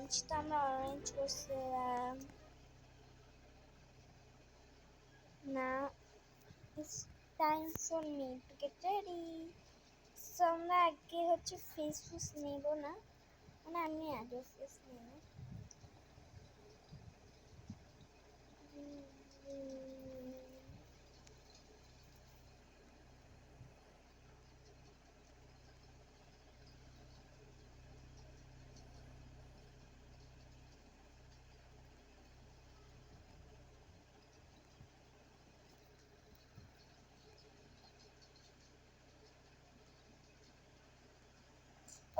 Orange, তো আমরা orange করছিলাম। Now it's time for me to get ready. So আমরা আগে হচ্ছে ফেস ওয়াশ নেব না, মানে আমি আগে ফেস নেব।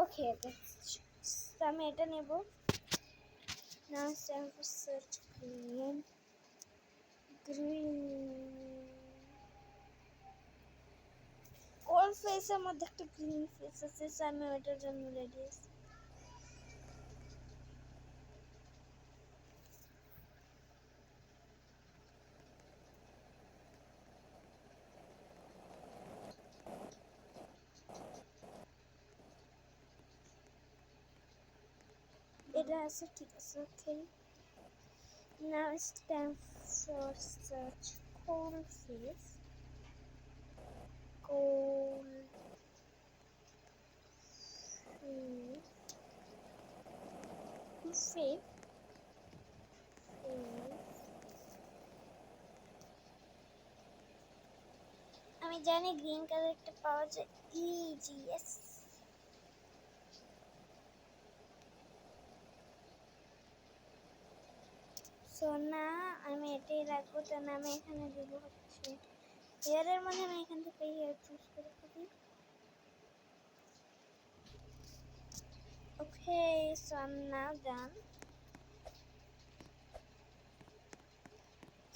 ওকে, আমি এটা নেব। Now it's time for search green. কোন ফেসের মধ্যে একটা গ্রিন ফেস আছে, আমি ওটার জন্য রেডি আছি। এটা আছে, ঠিক আছে। ওকে, now it's time for search cold face. Cold face. আমি জানি গ্রিন কালারটা পাওয়া যায় ইজিএস। সো না, আমি এটাই রাখবো। তো না, আমি এখানে দেবো হচ্ছে হেয়ারের মধ্যে। আমি এখান থেকে হেয়ার চুজ করে ফেলি। Okay, so I am now done.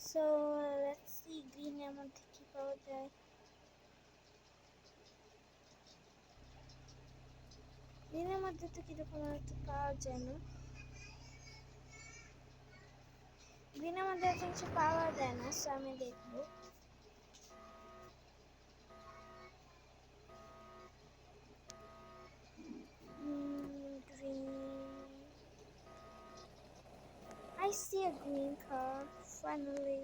So let's see গ্রিনের মধ্যে কি পাওয়া যায়। গ্রিনের মধ্যে তো কিরকম একটা পাওয়া যায় না, গ্রিনের মধ্যে এত কিছু পাওয়া যায় না। সো আমি দেখবো। Green. I see a green car finally.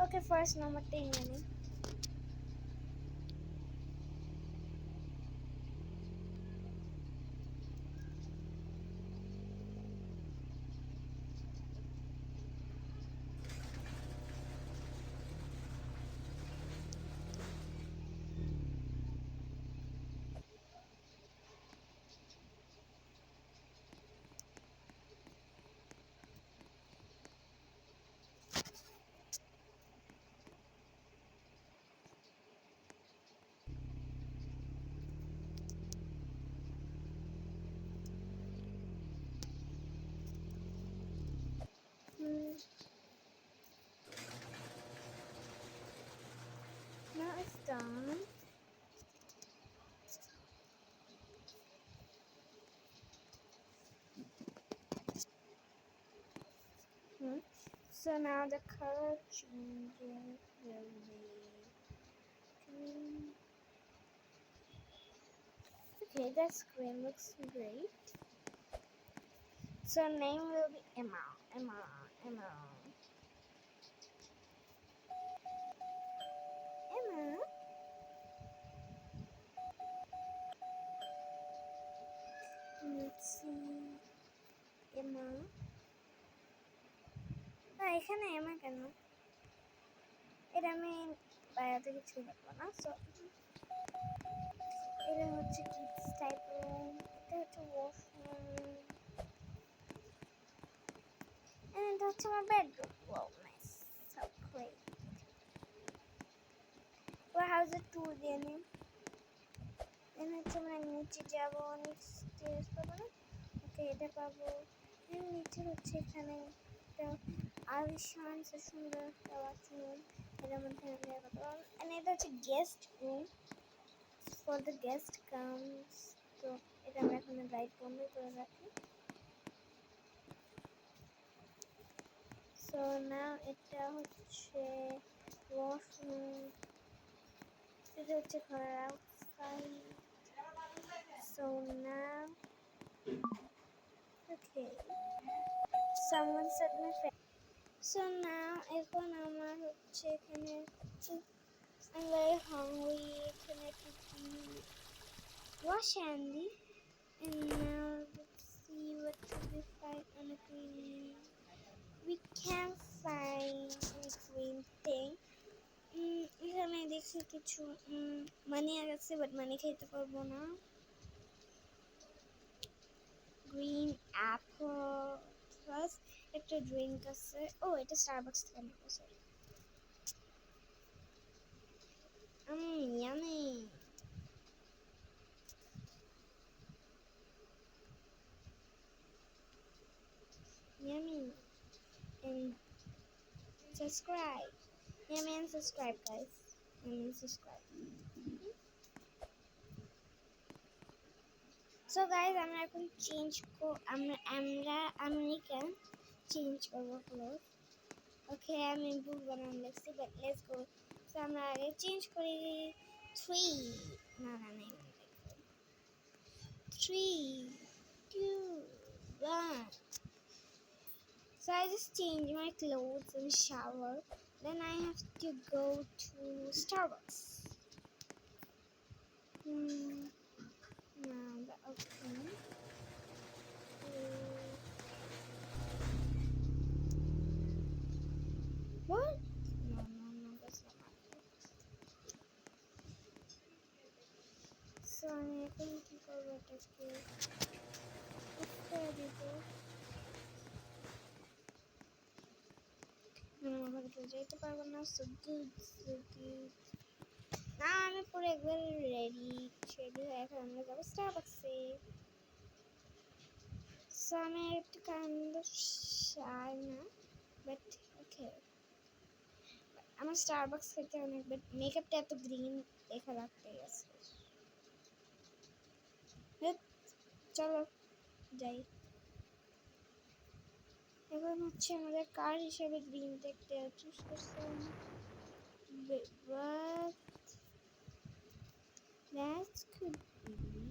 Okay, first number 10 minutes. Now it's done. So now the color changing will be green. Okay, that screen looks great. So name will be Emma. Emma. Emma. Emma. Let's see. Emma. এখানে এমা কেন? এটা আমি বাইরে কিছু দেখবো না। So এটা হচ্ছে কিডস টাইপ রুম, এটা হচ্ছে ওয়াশরুম, এন্ড এটা হচ্ছে আমার bedroom. Wow, nice, so great. ওর হাউসের ট্যুর দিয়ে নিন। এখানে হচ্ছে আমরা নিচে যাবো, অনেক স্টেজ পাবো না। ওকে, এটা পাবো। নিচে হচ্ছে এখানে একটা আলিশান সে সুন্দর একটা বাথরুম, এটার মধ্যে আমরা করতে পারবো। এন্ড এটা হচ্ছে guest room, for the guest comes. তো এটা আমরা এখন লাইট বন্ধ করে রাখি। সো নাও এটা হচ্ছে ওয়াশরুম, এটা হচ্ছে ঘরের outside. So now okay, someone said my friend. So now এখন আমার হচ্ছে এখানে I'm very hungry, এখানে একটু wash Andy, and now let's see what we find on a green. We can't find a green thing. এখানে দেখছি কিছু মানি আছে, বাট মানি খেতে পারবো না। গ্রিন অ্যাপল প্লাস একটা ড্রিঙ্ক আছে। ও এটা স্টারবাকস থেকে নেবো, sorry. Yummy. Yummy. And subscribe. Yummy and subscribe, guys. Yummy and subscribe. So guys, আমরা এখন চেঞ্জ আমেরিকান চেঞ্জ করবো ক্লোথ। ওকে, আমি বুক বানান লাগছি, বাট লেটস গো। সো আমরা আগে চেঞ্জ করি। 3 না না না 3 2 1. So I just change my clothes and shower. Then I have to go to Starbucks. Now the open. What? No, that's not my fault. So I'm going to go with this kid. It's very good. I'm going to go to Parvana. So good, so good. Now I'm put a very ready. Ready. I'm going to go to Starbucks. So I'm kind of shy now, but okay. আমার Starbucks খেতে অনেক, but মেকআপটা এত green দেখা লাগতে গেছে। চলো যাই। এখন হচ্ছে আমাদের কার হিসেবে গ্রিন দেখতে চুজ করছিলাম, বাট দ্যাট কুড বি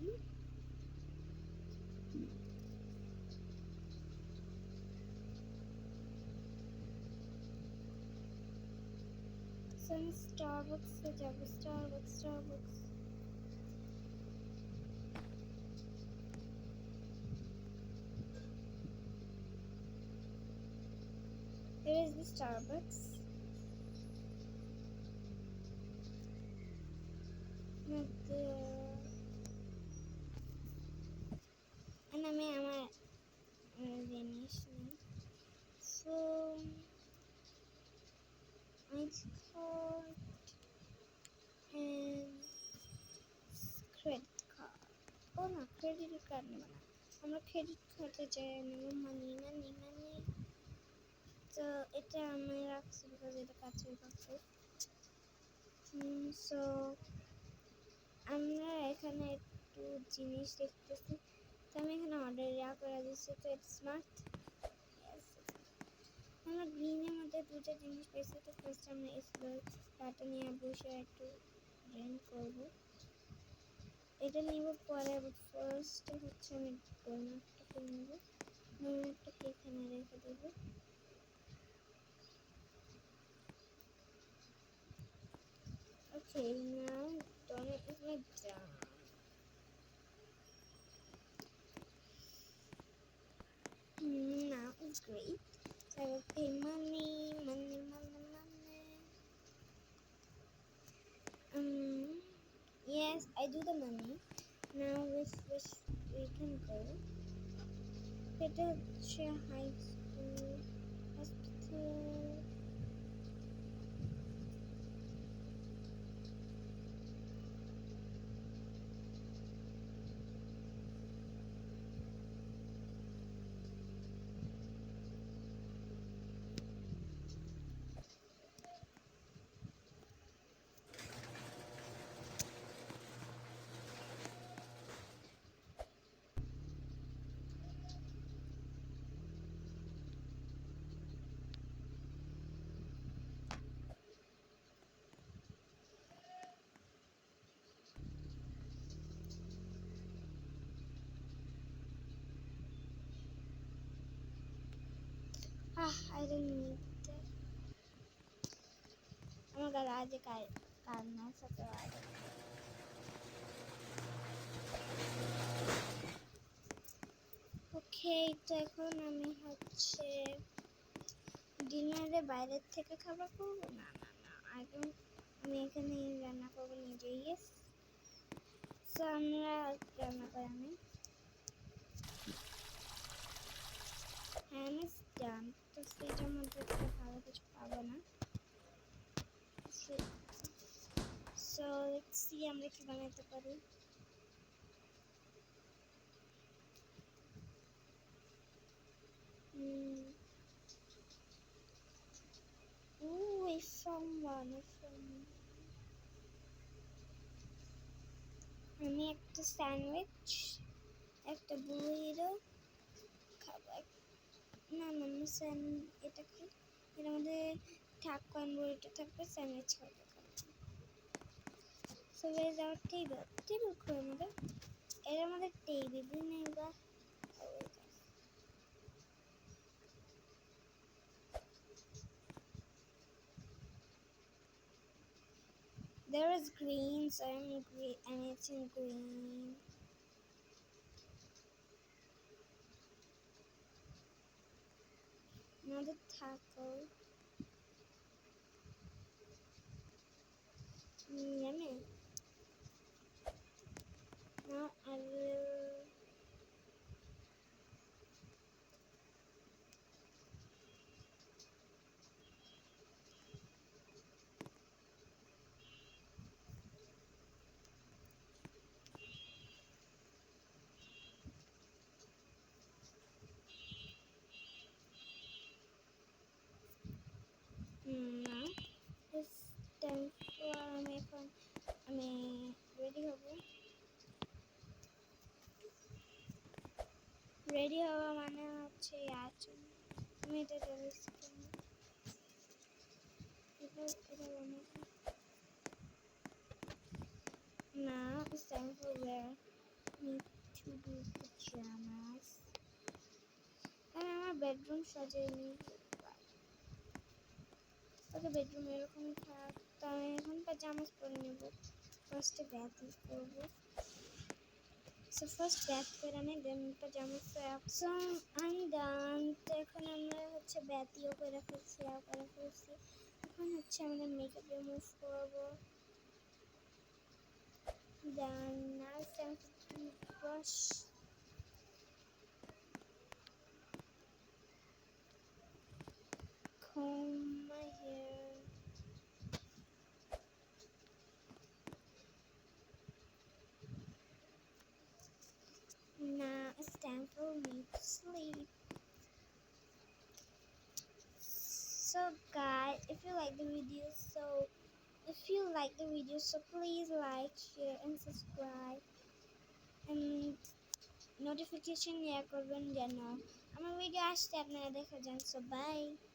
আমি স্টারবাকসে যাবো। Starbucks Here is the Starbucks. And আমি আমার জিনিস নিই। So it's called and credit card. Oh no, credit card নেব না, আমরা ক্রেডিট কার্ডে যাই নেব মানি। তো এটা আমি রাখছি বিকজ এটা কাছের কাছে। সো আমরা এখানে একটু জিনিস দেখতেছি, তো আমি এখানে অর্ডার করে দিচ্ছি। তো ইটস স্মার্ট। আমরা গ্রিনের মধ্যে দুটো জিনিস পেয়েছি। তো ফার্স্ট আমরা এটা নিয়ে বসে একটু ড্রিঙ্ক করবো। এটা নিব পরে, ফার্স্ট হচ্ছে আমি ডোনাটটাকে নেব। ডোনাটটাকে এখানে রেখে দেবো। Okay, now donut is my done. Now it's great. So I will pay money. Yes, I do the money. Now with which we can go. Petershire High School Hospital. I don't need that. Oh my god, आज करना है सब आज. Okay, তো এখন আমি হচ্ছে ডিনারে বাইরের থেকে খাবার করবো না আগে আমি এখানে রান্না করবো নিজেই. ইয়েস, সো আমরা রান্না করে আমি হ্যান্ডস ডান. তো ফ্রিজের মধ্যে তো ভালো কিছু পাবো না. সো লেটস সি আমরা কি বানাতে পারি. I found one. আমি একটা স্যান্ডউইচ, একটা বুড়িরো খাবার. না না এটা কি, এর মধ্যে ঠাকুয়ান বুড়িটা থাকবে, স্যান্ডউইচ খাবে. So where is our table? Table কই আমাদের? এর আমাদের টেবিল নেই বা. There is green, so I'm green, and it's in green. Another taco. Yummy. Now I will. Now it's time for আমি রেডি হব. রেডি হওয়া মানে হচ্ছে আছে আমি এটা চলেছি এটা বানাবো. Now it's time for wear me to do pajamas. আমি আমার বেডরুম সাজিয়ে নিই. ওকে বেডরুম এরকম থাক. তো আমি এখন পাজামাস পরে নেব. ফার্স্টে ব্যাথ করবো. সো ফার্স্ট ব্যাথ করে আমি দেন পাজামাস পরে. So I done. তো এখন আমরা হচ্ছে ব্যাথিও করে ফেলছি. এখন হচ্ছে আমরা মেকআপ রিমুভ করবো. Done. Now time to brush. Comb my hair. Now it's time for me to sleep. So guys, if you like the video, so please like, share and subscribe and notification করবেন যেন আমার video আসতে আপনারা দেখা যান. So bye.